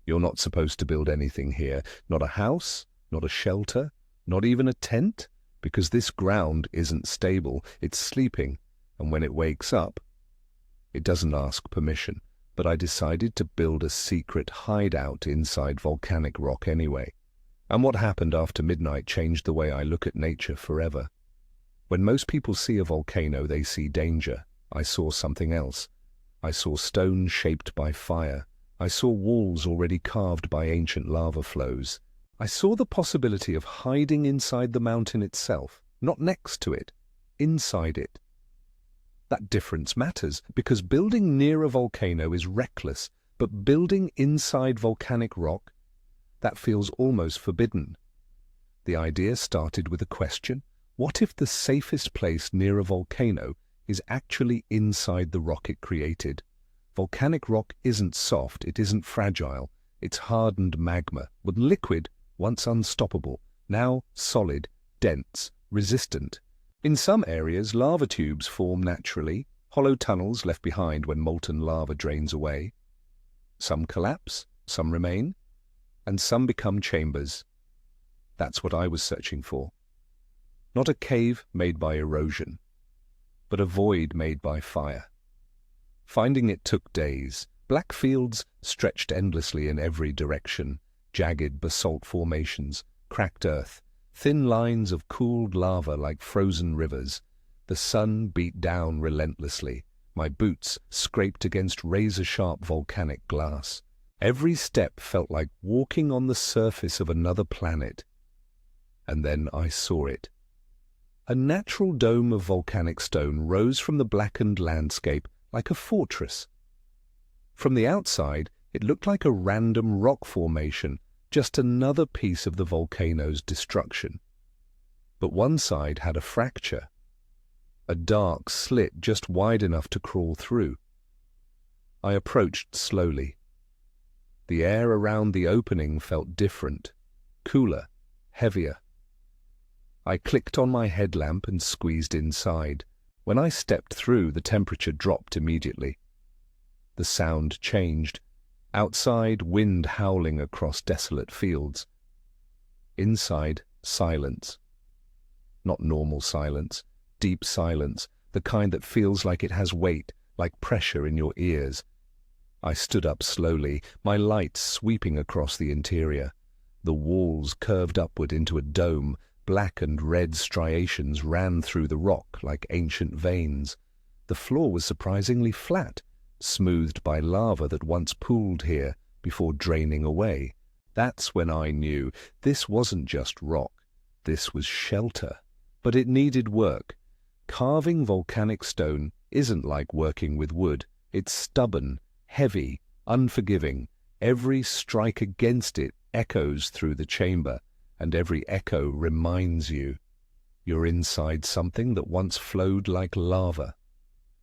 You're not supposed to build anything here. Not a house, not a shelter, not even a tent, because this ground isn't stable. It's sleeping, and when it wakes up, it doesn't ask permission. But I decided to build a secret hideout inside volcanic rock anyway. And what happened after midnight changed the way I look at nature forever. When most people see a volcano, they see danger. I saw something else. I saw stone shaped by fire. I saw walls already carved by ancient lava flows. I saw the possibility of hiding inside the mountain itself, not next to it, inside it. That difference matters, because building near a volcano is reckless, but building inside volcanic rock, that feels almost forbidden. The idea started with a question: what if the safest place near a volcano is actually inside the rock it created? Volcanic rock isn't soft, it isn't fragile, it's hardened magma, with liquid, once unstoppable, now solid, dense, resistant. In some areas, lava tubes form naturally, hollow tunnels left behind when molten lava drains away. Some collapse, some remain, and some become chambers. That's what I was searching for. Not a cave made by erosion, but a void made by fire. Finding it took days. Black fields stretched endlessly in every direction, jagged basalt formations, cracked earth, thin lines of cooled lava like frozen rivers. The sun beat down relentlessly. My boots scraped against razor-sharp volcanic glass. Every step felt like walking on the surface of another planet. And then I saw it. A natural dome of volcanic stone rose from the blackened landscape like a fortress. From the outside, it looked like a random rock formation, just another piece of the volcano's destruction. But one side had a fracture, a dark slit just wide enough to crawl through. I approached slowly. The air around the opening felt different, cooler, heavier. I clicked on my headlamp and squeezed inside. When I stepped through, the temperature dropped immediately. The sound changed. Outside, wind howling across desolate fields. Inside, silence. Not normal silence, deep silence, the kind that feels like it has weight, like pressure in your ears. I stood up slowly, my light sweeping across the interior. The walls curved upward into a dome. Black and red striations ran through the rock like ancient veins. The floor was surprisingly flat, smoothed by lava that once pooled here before draining away. That's when I knew this wasn't just rock. This was shelter. But it needed work. Carving volcanic stone isn't like working with wood. It's stubborn, heavy, unforgiving. Every strike against it echoes through the chamber, and every echo reminds you you're inside something that once flowed like lava.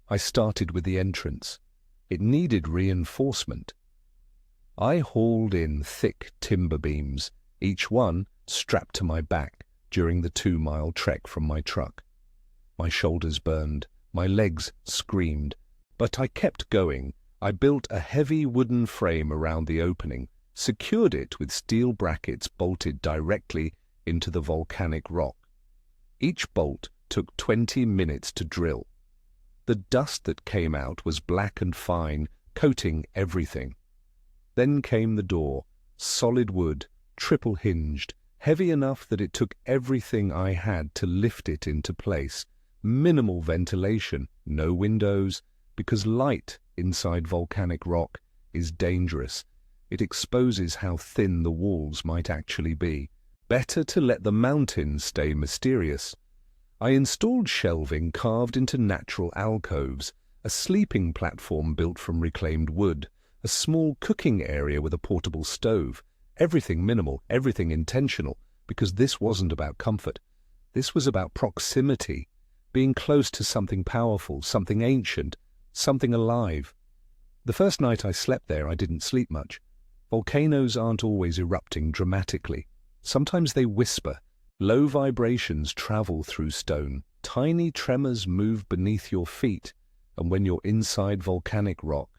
I started with the entrance. It needed reinforcement. I hauled in thick timber beams, each one strapped to my back during the 2-mile trek from my truck. My shoulders burned, my legs screamed, but I kept going. I built a heavy wooden frame around the opening, secured it with steel brackets bolted directly into the volcanic rock. Each bolt took 20 minutes to drill. The dust that came out was black and fine, coating everything. Then came the door, solid wood, triple-hinged, heavy enough that it took everything I had to lift it into place. Minimal ventilation, no windows, because light inside volcanic rock is dangerous. It exposes how thin the walls might actually be. Better to let the mountains stay mysterious. I installed shelving carved into natural alcoves, a sleeping platform built from reclaimed wood, a small cooking area with a portable stove. Everything minimal, everything intentional, because this wasn't about comfort. This was about proximity, being close to something powerful, something ancient, something alive. The first night I slept there, I didn't sleep much. Volcanoes aren't always erupting dramatically. Sometimes they whisper. Low vibrations travel through stone. Tiny tremors move beneath your feet. And when you're inside volcanic rock,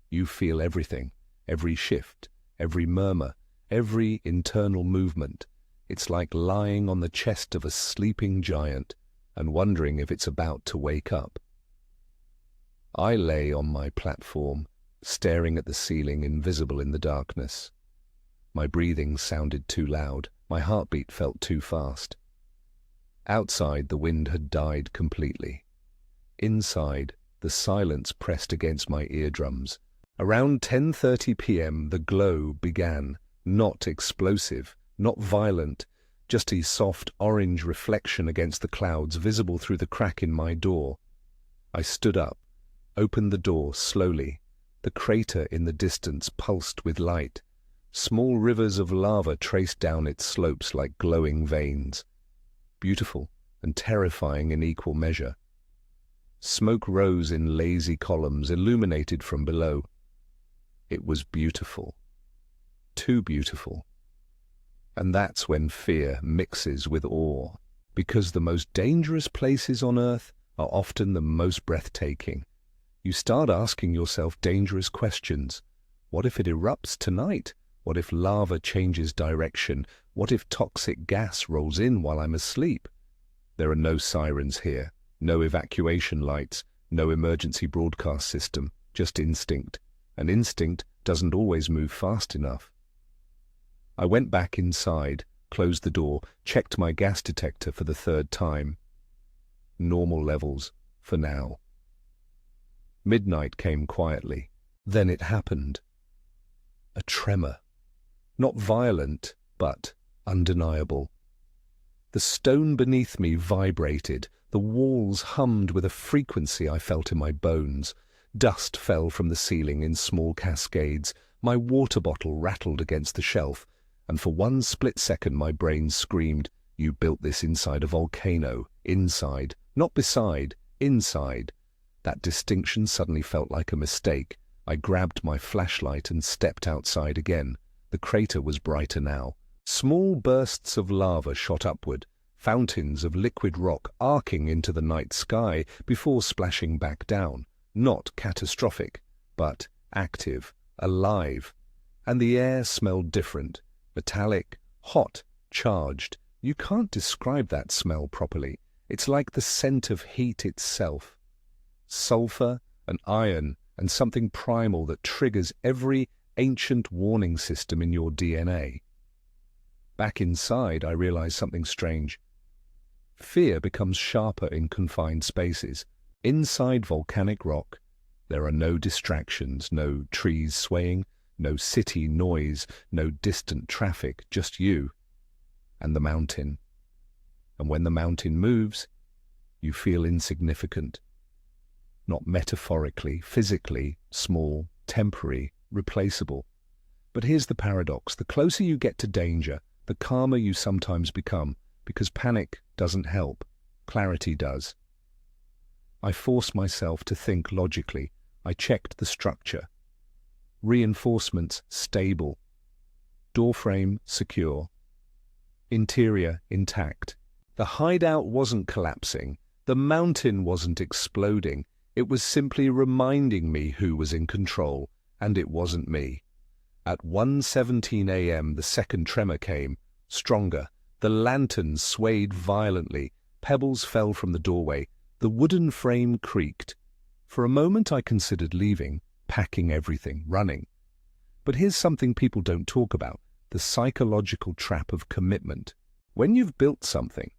you feel everything, every shift, every murmur, every internal movement. It's like lying on the chest of a sleeping giant and wondering if it's about to wake up. I lay on my platform, staring at the ceiling, invisible in the darkness. My breathing sounded too loud. My heartbeat felt too fast. Outside, the wind had died completely. Inside, the silence pressed against my eardrums. Around 10:30 p.m., the glow began, not explosive, not violent, just a soft orange reflection against the clouds visible through the crack in my door. I stood up, opened the door slowly. The crater in the distance pulsed with light. Small rivers of lava traced down its slopes like glowing veins. Beautiful and terrifying in equal measure. Smoke rose in lazy columns, illuminated from below. It was beautiful. Too beautiful. And that's when fear mixes with awe, because the most dangerous places on Earth are often the most breathtaking. You start asking yourself dangerous questions. What if it erupts tonight? What if lava changes direction? What if toxic gas rolls in while I'm asleep? There are no sirens here, no evacuation lights, no emergency broadcast system, just instinct. And instinct doesn't always move fast enough. I went back inside, closed the door, checked my gas detector for the third time. Normal levels, for now. Midnight came quietly. Then it happened. A tremor. Not violent, but undeniable. The stone beneath me vibrated. The walls hummed with a frequency I felt in my bones. Dust fell from the ceiling in small cascades. My water bottle rattled against the shelf. And for one split second my brain screamed, "You built this inside a volcano. Inside. Not beside. Inside." That distinction suddenly felt like a mistake. I grabbed my flashlight and stepped outside again. The crater was brighter now. Small bursts of lava shot upward, fountains of liquid rock arcing into the night sky before splashing back down. Not catastrophic, but active, alive. And the air smelled different. Metallic, hot, charged. You can't describe that smell properly. It's like the scent of heat itself. Sulfur and iron and something primal that triggers every ancient warning system in your DNA. Back inside, I realized something strange. Fear becomes sharper in confined spaces. Inside volcanic rock, there are no distractions, no trees swaying, no city noise, no distant traffic, just you and the mountain. And when the mountain moves, you feel insignificant. Not metaphorically, physically, small, temporary, replaceable. But here's the paradox. The closer you get to danger, the calmer you sometimes become, because panic doesn't help. Clarity does. I forced myself to think logically. I checked the structure. Reinforcements stable. Doorframe secure. Interior intact. The hideout wasn't collapsing. The mountain wasn't exploding. It was simply reminding me who was in control, and it wasn't me. At 1:17 a.m. the second tremor came, stronger. The lantern swayed violently. Pebbles fell from the doorway. The wooden frame creaked. For a moment I considered leaving, packing everything, running. But here's something people don't talk about, the psychological trap of commitment. When you've built something,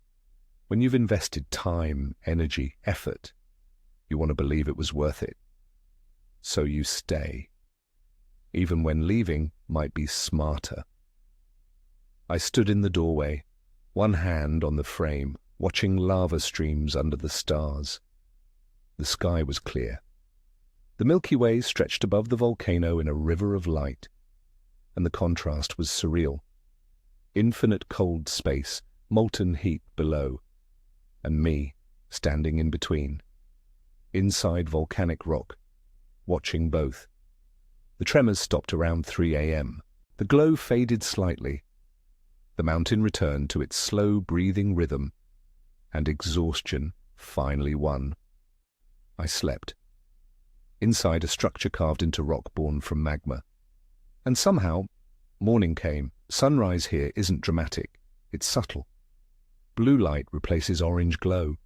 when you've invested time, energy, effort, you want to believe it was worth it. So you stay, even when leaving might be smarter. I stood in the doorway, one hand on the frame, watching lava streams under the stars. The sky was clear. The Milky Way stretched above the volcano in a river of light, and the contrast was surreal. Infinite cold space, molten heat below, and me standing in between, inside volcanic rock, watching both. The tremors stopped around 3 a.m. The glow faded slightly. The mountain returned to its slow breathing rhythm, and exhaustion finally won. I slept. Inside a structure carved into rock born from magma. And somehow, Morning came. Sunrise here isn't dramatic. It's subtle. Blue light replaces orange glow.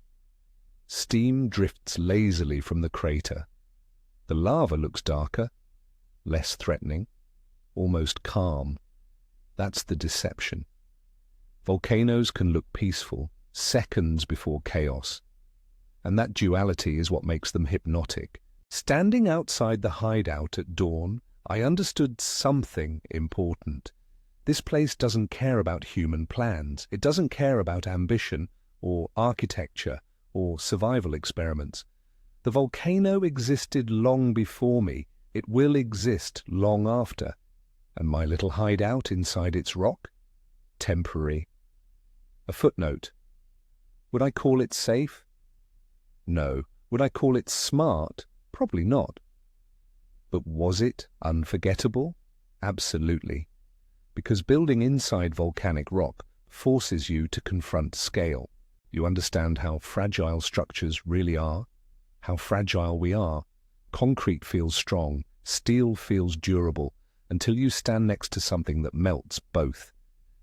Steam drifts lazily from the crater. The lava looks darker, less threatening, almost calm. That's the deception. Volcanoes can look peaceful, seconds before chaos. And that duality is what makes them hypnotic. Standing outside the hideout at dawn, I understood something important. This place doesn't care about human plans. It doesn't care about ambition or architecture or survival experiments. The volcano existed long before me. It will exist long after. And my little hideout inside its rock? Temporary. A footnote. Would I call it safe? No. Would I call it smart? Probably not. But was it unforgettable? Absolutely. Because building inside volcanic rock forces you to confront scale. You understand how fragile structures really are, how fragile we are. Concrete feels strong, steel feels durable, until you stand next to something that melts both.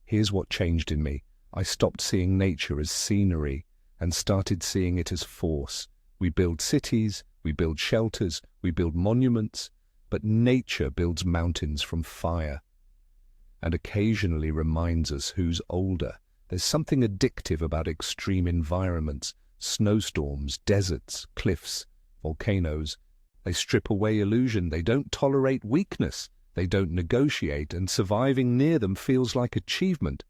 Here's what changed in me. I stopped seeing nature as scenery and started seeing it as force. We build cities, we build shelters, we build monuments, but nature builds mountains from fire and occasionally reminds us who's older. There's something addictive about extreme environments, snowstorms, deserts, cliffs, volcanoes. They strip away illusion. They don't tolerate weakness. They don't negotiate, and surviving near them feels like achievement.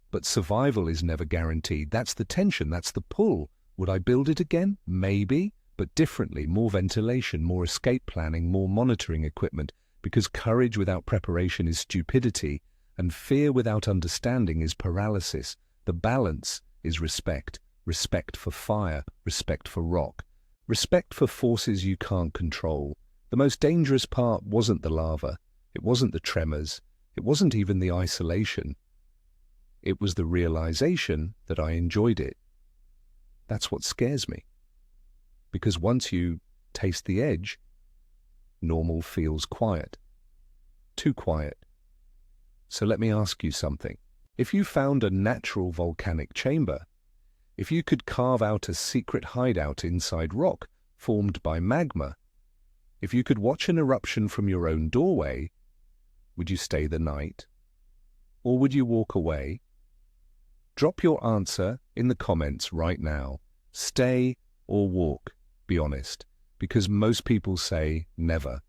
But survival is never guaranteed. That's the tension, that's the pull. Would I build it again? Maybe, but differently, more ventilation, more escape planning, more monitoring equipment, because courage without preparation is stupidity, and fear without understanding is paralysis. The balance is respect. Respect for fire, respect for rock, respect for forces you can't control. The most dangerous part wasn't the lava, it wasn't the tremors, it wasn't even the isolation. It was the realization that I enjoyed it. That's what scares me. Because once you taste the edge, normal feels quiet. Too quiet. So let me ask you something. If you found a natural volcanic chamber, if you could carve out a secret hideout inside rock formed by magma, if you could watch an eruption from your own doorway, would you stay the night? Or would you walk away? Drop your answer in the comments right now. Stay or walk, be honest, because most people say never.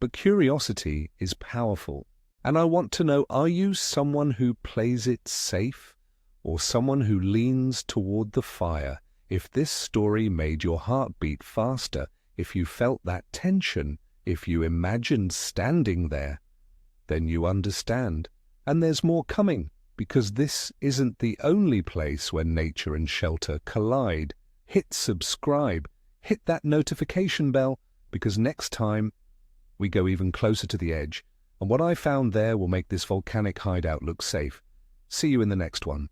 But curiosity is powerful, and I want to know, are you someone who plays it safe or someone who leans toward the fire? If this story made your heart beat faster, if you felt that tension, if you imagined standing there, then you understand. And there's more coming, because this isn't the only place where nature and shelter collide. Hit subscribe, hit that notification bell, because next time we go even closer to the edge, and what I found there will make this volcanic hideout look safe. See you in the next one.